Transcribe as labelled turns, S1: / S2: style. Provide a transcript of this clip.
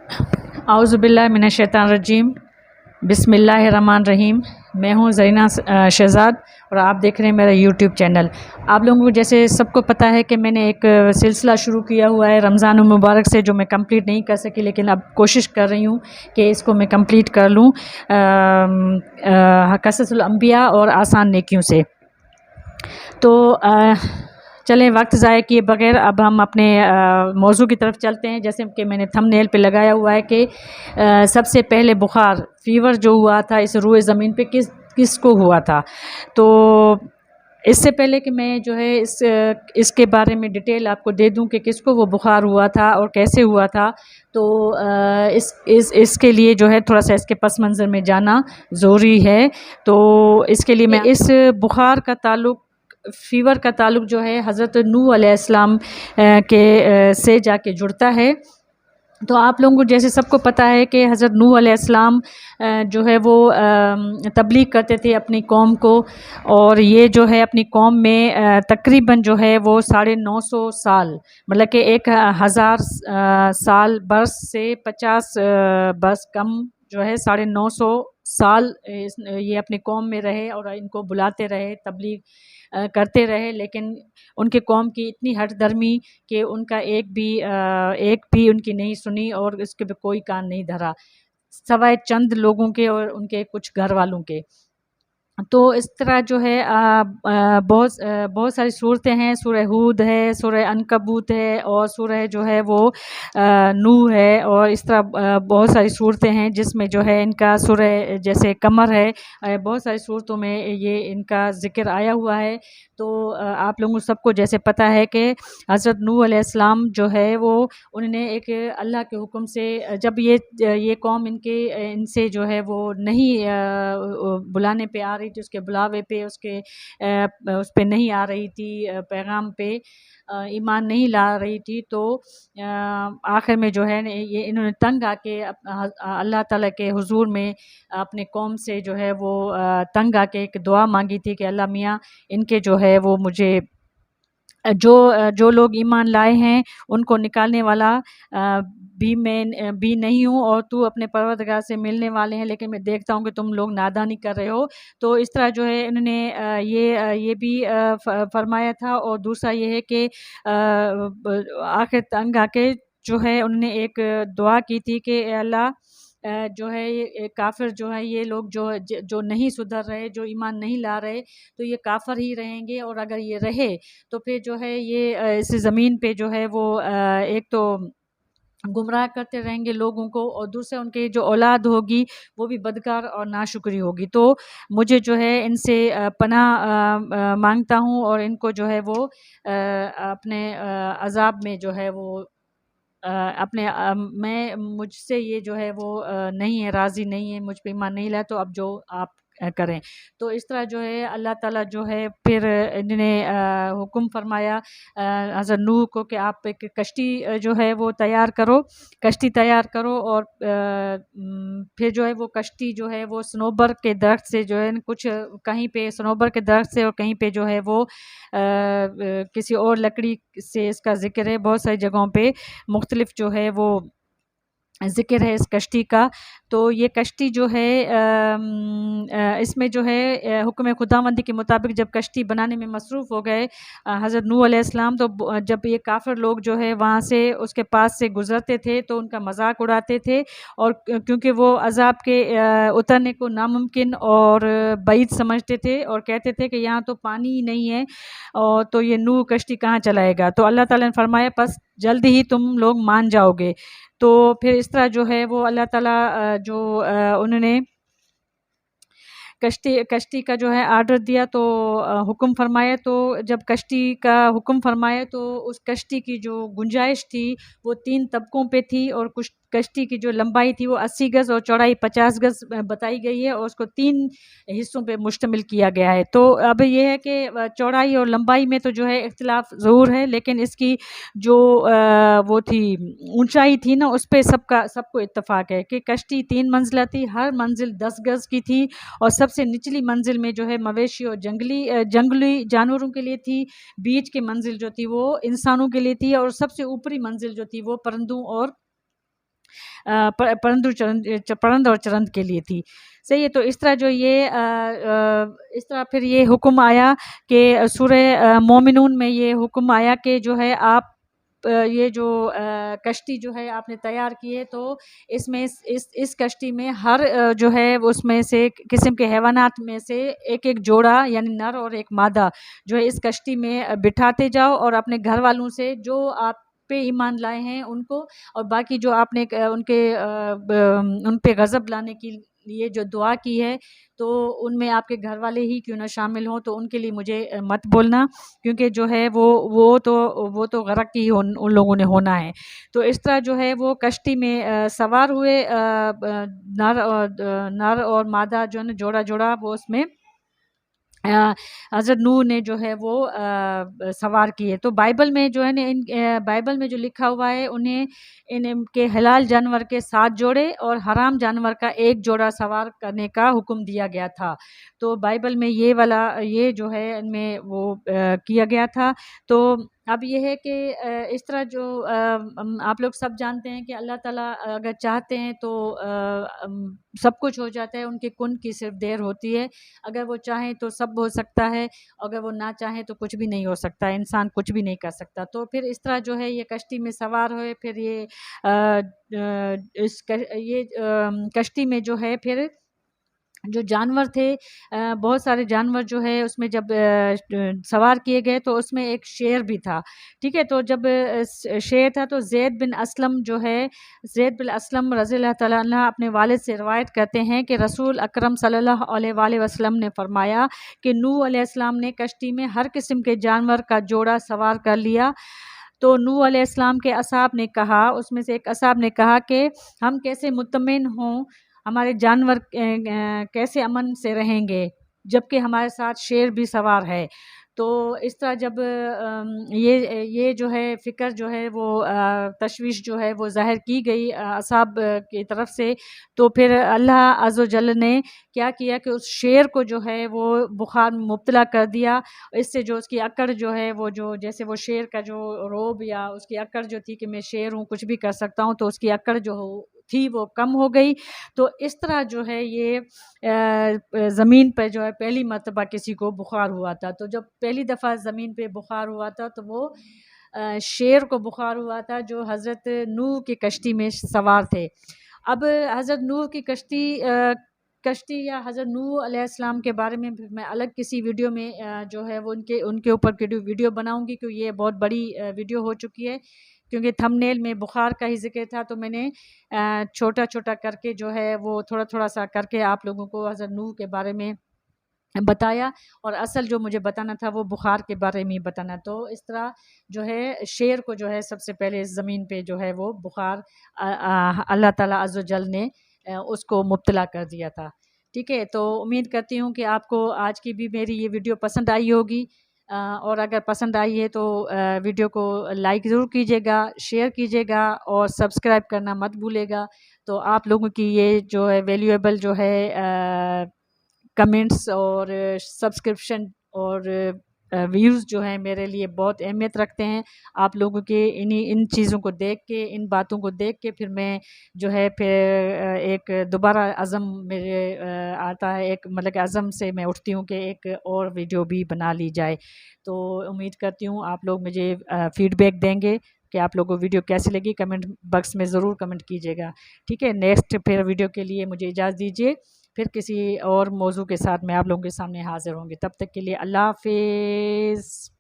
S1: اعوذ باللہ من الشیطان الرجیم، بسم اللہ الرحمن الرحیم۔ میں ہوں زرینہ شہزاد اور آپ دیکھ رہے ہیں میرا یوٹیوب چینل۔ آپ لوگوں کو جیسے سب کو پتہ ہے کہ میں نے ایک سلسلہ شروع کیا ہوا ہے رمضان المبارک سے، جو میں کمپلیٹ نہیں کر سکی، لیکن اب کوشش کر رہی ہوں کہ اس کو میں کمپلیٹ کر لوں، قصص الانبیاء اور آسان نیکیوں سے۔ تو چلیں وقت ضائع کیے بغیر اب ہم اپنے موضوع کی طرف چلتے ہیں۔ جیسے کہ میں نے تھم نیل پہ لگایا ہوا ہے کہ سب سے پہلے بخار فیور جو ہوا تھا اس روئے زمین پہ کس کو ہوا تھا۔ تو اس سے پہلے کہ میں جو ہے اس کے بارے میں ڈیٹیل آپ کو دے دوں کہ کس کو وہ بخار ہوا تھا اور کیسے ہوا تھا، تو اس کے لیے جو ہے تھوڑا سا اس کے پس منظر میں جانا ضروری ہے۔ تو اس کے لیے میں اس بخار کا تعلق، فیور کا تعلق جو ہے حضرت نوح علیہ السلام کے سے جا کے جڑتا ہے۔ تو آپ لوگوں کو جیسے سب کو پتہ ہے کہ حضرت نوح علیہ السلام جو ہے وہ تبلیغ کرتے تھے اپنی قوم کو، اور یہ جو ہے اپنی قوم میں تقریباً جو ہے وہ 950 سال، مطلب کہ 1000 سال برس سے 50 برس کم جو ہے 950 سال یہ اپنی قوم میں رہے اور ان کو بلاتے رہے، تبلیغ کرتے رہے، لیکن ان کے قوم کی اتنی ہٹ درمی کہ ان کا ایک بھی ان کی نہیں سنی اور اس کے بھی کوئی کان نہیں دھرا، سوائے چند لوگوں کے اور ان کے کچھ گھر والوں کے۔ تو اس طرح جو ہے بہت ساری صورتیں ہیں، سورہ ہود ہے، سورہ عنکبوت ہے، اور سورہ جو ہے وہ نوح ہے، اور اس طرح بہت ساری صورتیں ہیں جس میں جو ہے ان کا سورہ جیسے قمر ہے، بہت ساری صورتوں میں یہ ان کا ذکر آیا ہوا ہے۔ تو آپ لوگوں سب کو جیسے پتہ ہے کہ حضرت نوح علیہ السلام جو ہے وہ انہوں نے ایک اللہ کے حکم سے، جب یہ قوم ان سے جو ہے وہ نہیں بلانے پہ آ رہی تھی، اس کے بلاوے پہ، اس پہ نہیں آ رہی تھی، پیغام پہ ایمان نہیں لا رہی تھی، تو آخر میں جو ہے یہ انہوں نے تنگ آ کے اللہ تعالیٰ کے حضور میں اپنے قوم سے جو ہے وہ تنگ آ کے ایک دعا مانگی تھی کہ اللہ میاں ان کے جو ہے وہ مجھے جو لوگ ایمان لائے ہیں ان کو نکالنے والا میں بھی نہیں ہوں، اور تو اپنے پروردگار سے ملنے والے ہیں، لیکن میں دیکھتا ہوں کہ تم لوگ نادانی کر رہے ہو۔ تو اس طرح جو ہے انہوں نے یہ بھی فرمایا تھا، اور دوسرا یہ ہے کہ آخر تنگ آ کے جو ہے انہوں نے ایک دعا کی تھی کہ اے اللہ جو ہے یہ کافر جو ہے، یہ لوگ جو نہیں سدھر رہے، جو ایمان نہیں لا رہے، تو یہ کافر ہی رہیں گے، اور اگر یہ رہے تو پھر جو ہے یہ اس زمین پہ جو ہے وہ ایک تو گمراہ کرتے رہیں گے لوگوں کو، اور دوسرے ان کے جو اولاد ہوگی وہ بھی بدکار اور ناشکری ہوگی۔ تو مجھے جو ہے ان سے پناہ مانگتا ہوں، اور ان کو جو ہے وہ اپنے عذاب میں جو ہے وہ مجھ سے یہ جو ہے وہ نہیں ہے، راضی نہیں ہے، مجھ پہ ایمان نہیں لایا، تو اب جو آپ کریں۔ تو اس طرح جو ہے اللہ تعالیٰ جو ہے پھر انہوں نے حکم فرمایا حضرت نوح کو کہ آپ ایک کشتی جو ہے وہ کشتی تیار کرو، اور پھر جو ہے وہ کشتی جو ہے وہ صنوبر کے درخت سے جو ہے کچھ کہیں پہ صنوبر کے درخت سے، اور کہیں پہ جو ہے وہ کسی اور لکڑی سے اس کا ذکر ہے، بہت ساری جگہوں پہ مختلف جو ہے وہ ذکر ہے اس کشتی کا۔ تو یہ کشتی جو ہے اس میں جو ہے حکم خداوندی کے مطابق جب کشتی بنانے میں مصروف ہو گئے حضرت نوح علیہ السلام، تو جب یہ کافر لوگ جو ہے وہاں سے اس کے پاس سے گزرتے تھے تو ان کا مذاق اڑاتے تھے، اور کیونکہ وہ عذاب کے اترنے کو ناممکن اور بعید سمجھتے تھے، اور کہتے تھے کہ یہاں تو پانی ہی نہیں ہے، اور تو یہ نوح کشتی کہاں چلائے گا۔ تو اللہ تعالیٰ نے فرمایا پس جلد ہی تم لوگ مان جاؤ گے۔ تو پھر اس طرح جو ہے وہ اللہ تعالیٰ جو انہوں نے کشتی کا جو ہے آرڈر دیا، تو حکم فرمایا، تو جب کشتی کا حکم فرمایا تو اس کشتی کی جو گنجائش تھی وہ 3 طبقوں پہ تھی، اور کچھ کشتی کی جو لمبائی تھی وہ 80 گز اور چوڑائی 50 گز بتائی گئی ہے، اور اس کو 3 حصوں پہ مشتمل کیا گیا ہے۔ تو اب یہ ہے کہ چوڑائی اور لمبائی میں تو جو ہے اختلاف ضرور ہے، لیکن اس کی جو وہ تھی اونچائی تھی نا، اس پہ سب کو اتفاق ہے کہ کشتی 3 منزلہ تھی، ہر منزل 10 گز کی تھی، اور سب سے نچلی منزل میں جو ہے مویشی اور جنگلی جانوروں کے لیے تھی، بیچ کی منزل جو تھی وہ انسانوں کے لیے تھی، اور سب سے اوپری منزل جو تھی وہ پرندوں اور پرند اور چرند کے لیے تھی. صحیح ہے. تو اس طرح جو یہ اس طرح پھر یہ حکم آیا کہ سورہ مومنون میں یہ حکم آیا کہ جو ہے آپ یہ جو کشتی جو ہے آپ نے تیار کی ہے، تو اس میں اس کشتی میں ہر جو ہے اس میں سے قسم کے حیوانات میں سے ایک ایک جوڑا یعنی نر اور ایک مادہ جو ہے اس کشتی میں بٹھاتے جاؤ، اور اپنے گھر والوں سے جو آپ پہ ایمان لائے ہیں ان کو، اور باقی جو آپ نے ان پہ غضب لانے کی لیے جو دعا کی ہے تو ان میں آپ کے گھر والے ہی کیوں نہ شامل ہوں، تو ان کے لیے مجھے مت بولنا، کیونکہ جو ہے وہ تو غرق ہی ان لوگوں نے ہونا ہے. تو اس طرح جو ہے وہ کشتی میں سوار ہوئے، نر اور مادہ جو ہے نا جوڑا جوڑا وہ اس میں حضرت نوح نے جو ہے وہ سوار کیے. تو بائبل میں جو ہے نا بائبل میں جو لکھا ہوا ہے ان کے حلال جانور کے 7 جوڑے اور حرام جانور کا 1 جوڑا سوار کرنے کا حکم دیا گیا تھا. تو بائبل میں یہ جو ہے ان میں وہ کیا گیا تھا. تو اب یہ ہے کہ اس طرح جو آپ لوگ سب جانتے ہیں کہ اللہ تعالیٰ اگر چاہتے ہیں تو سب کچھ ہو جاتا ہے، ان کے کن کی صرف دیر ہوتی ہے. اگر وہ چاہیں تو سب ہو سکتا ہے، اگر وہ نہ چاہیں تو کچھ بھی نہیں ہو سکتا، انسان کچھ بھی نہیں کر سکتا. تو پھر اس طرح جو ہے یہ کشتی میں سوار ہوئے، پھر یہ کشتی میں جو ہے پھر جو جانور تھے، بہت سارے جانور جو ہے اس میں جب سوار کیے گئے تو اس میں ایک شیر بھی تھا. ٹھیک ہے. تو جب شیر تھا تو زید بن اسلم رضی اللہ تعالیٰ عنہ اپنے والد سے روایت کرتے ہیں کہ رسول اکرم صلی اللہ علیہ وآلہ وسلم نے فرمایا کہ نوح علیہ السلام نے کشتی میں ہر قسم کے جانور کا جوڑا سوار کر لیا. تو نوح علیہ السلام کے اصحاب نے کہا، اس میں سے ایک اصحاب نے کہا کہ ہم کیسے مطمئن ہوں، ہمارے جانور کیسے امن سے رہیں گے جبکہ ہمارے ساتھ شیر بھی سوار ہے. تو اس طرح جب یہ جو ہے فکر جو ہے وہ تشویش جو ہے وہ ظاہر کی گئی اصحاب کی طرف سے، تو پھر اللہ عز و جل نے کیا کیا کہ اس شیر کو جو ہے وہ بخار میں مبتلا کر دیا. اس سے جو اس کی اکڑ جو ہے وہ جو جیسے وہ شیر کا جو روب یا اس کی اکڑ جو تھی کہ میں شیر ہوں کچھ بھی کر سکتا ہوں، تو اس کی اکڑ جو تھی وہ کم ہو گئی. تو اس طرح جو ہے یہ زمین پہ جو ہے پہلی مرتبہ کسی کو بخار ہوا تھا. تو جب پہلی دفعہ زمین پہ بخار ہوا تھا تو وہ شیر کو بخار ہوا تھا جو حضرت نوح کی کشتی میں سوار تھے. اب حضرت نوح کی کشتی یا حضرت نوح علیہ السلام کے بارے میں میں الگ کسی ویڈیو میں جو ہے وہ ان کے اوپر ویڈیو بناؤں گی، کیونکہ یہ بہت بڑی ویڈیو ہو چکی ہے. کیونکہ تھم نیل میں بخار کا ہی ذکر تھا تو میں نے چھوٹا چھوٹا کر کے جو ہے وہ تھوڑا تھوڑا سا کر کے آپ لوگوں کو حضرت نوح کے بارے میں بتایا، اور اصل جو مجھے بتانا تھا وہ بخار کے بارے میں بتانا. تو اس طرح جو ہے شیر کو جو ہے سب سے پہلے زمین پہ جو ہے وہ بخار اللہ تعالیٰ عز و جل نے اس کو مبتلا کر دیا تھا. ٹھیک ہے. تو امید کرتی ہوں کہ آپ کو آج کی بھی میری یہ ویڈیو پسند آئی ہوگی، اور اگر پسند آئی ہے تو ویڈیو کو لائک ضرور کیجیے گا، شیئر کیجیے گا اور سبسکرائب کرنا مت بھولے گا. تو آپ لوگوں کی یہ جو ہے ویلیویبل جو ہے کمنٹس اور سبسکرپشن اور ویوز جو ہیں میرے لیے بہت اہمیت رکھتے ہیں. آپ لوگوں کے ان چیزوں کو دیکھ کے، ان باتوں کو دیکھ کے پھر میں جو ہے پھر ایک دوبارہ عزم میرے آتا ہے، ایک مطلب کہ عزم سے میں اٹھتی ہوں کہ ایک اور ویڈیو بھی بنا لی جائے. تو امید کرتی ہوں آپ لوگ مجھے فیڈ بیک دیں گے کہ آپ لوگوں کو ویڈیو کیسی لگی. کمنٹ باکس میں ضرور کمنٹ کیجیے گا. ٹھیک ہے. نیکسٹ پھر ویڈیو کے لیے مجھے اجازت دیجیے، پھر کسی اور موضوع کے ساتھ میں آپ لوگوں کے سامنے حاضر ہوں گی. تب تک کے لیے اللہ حافظ.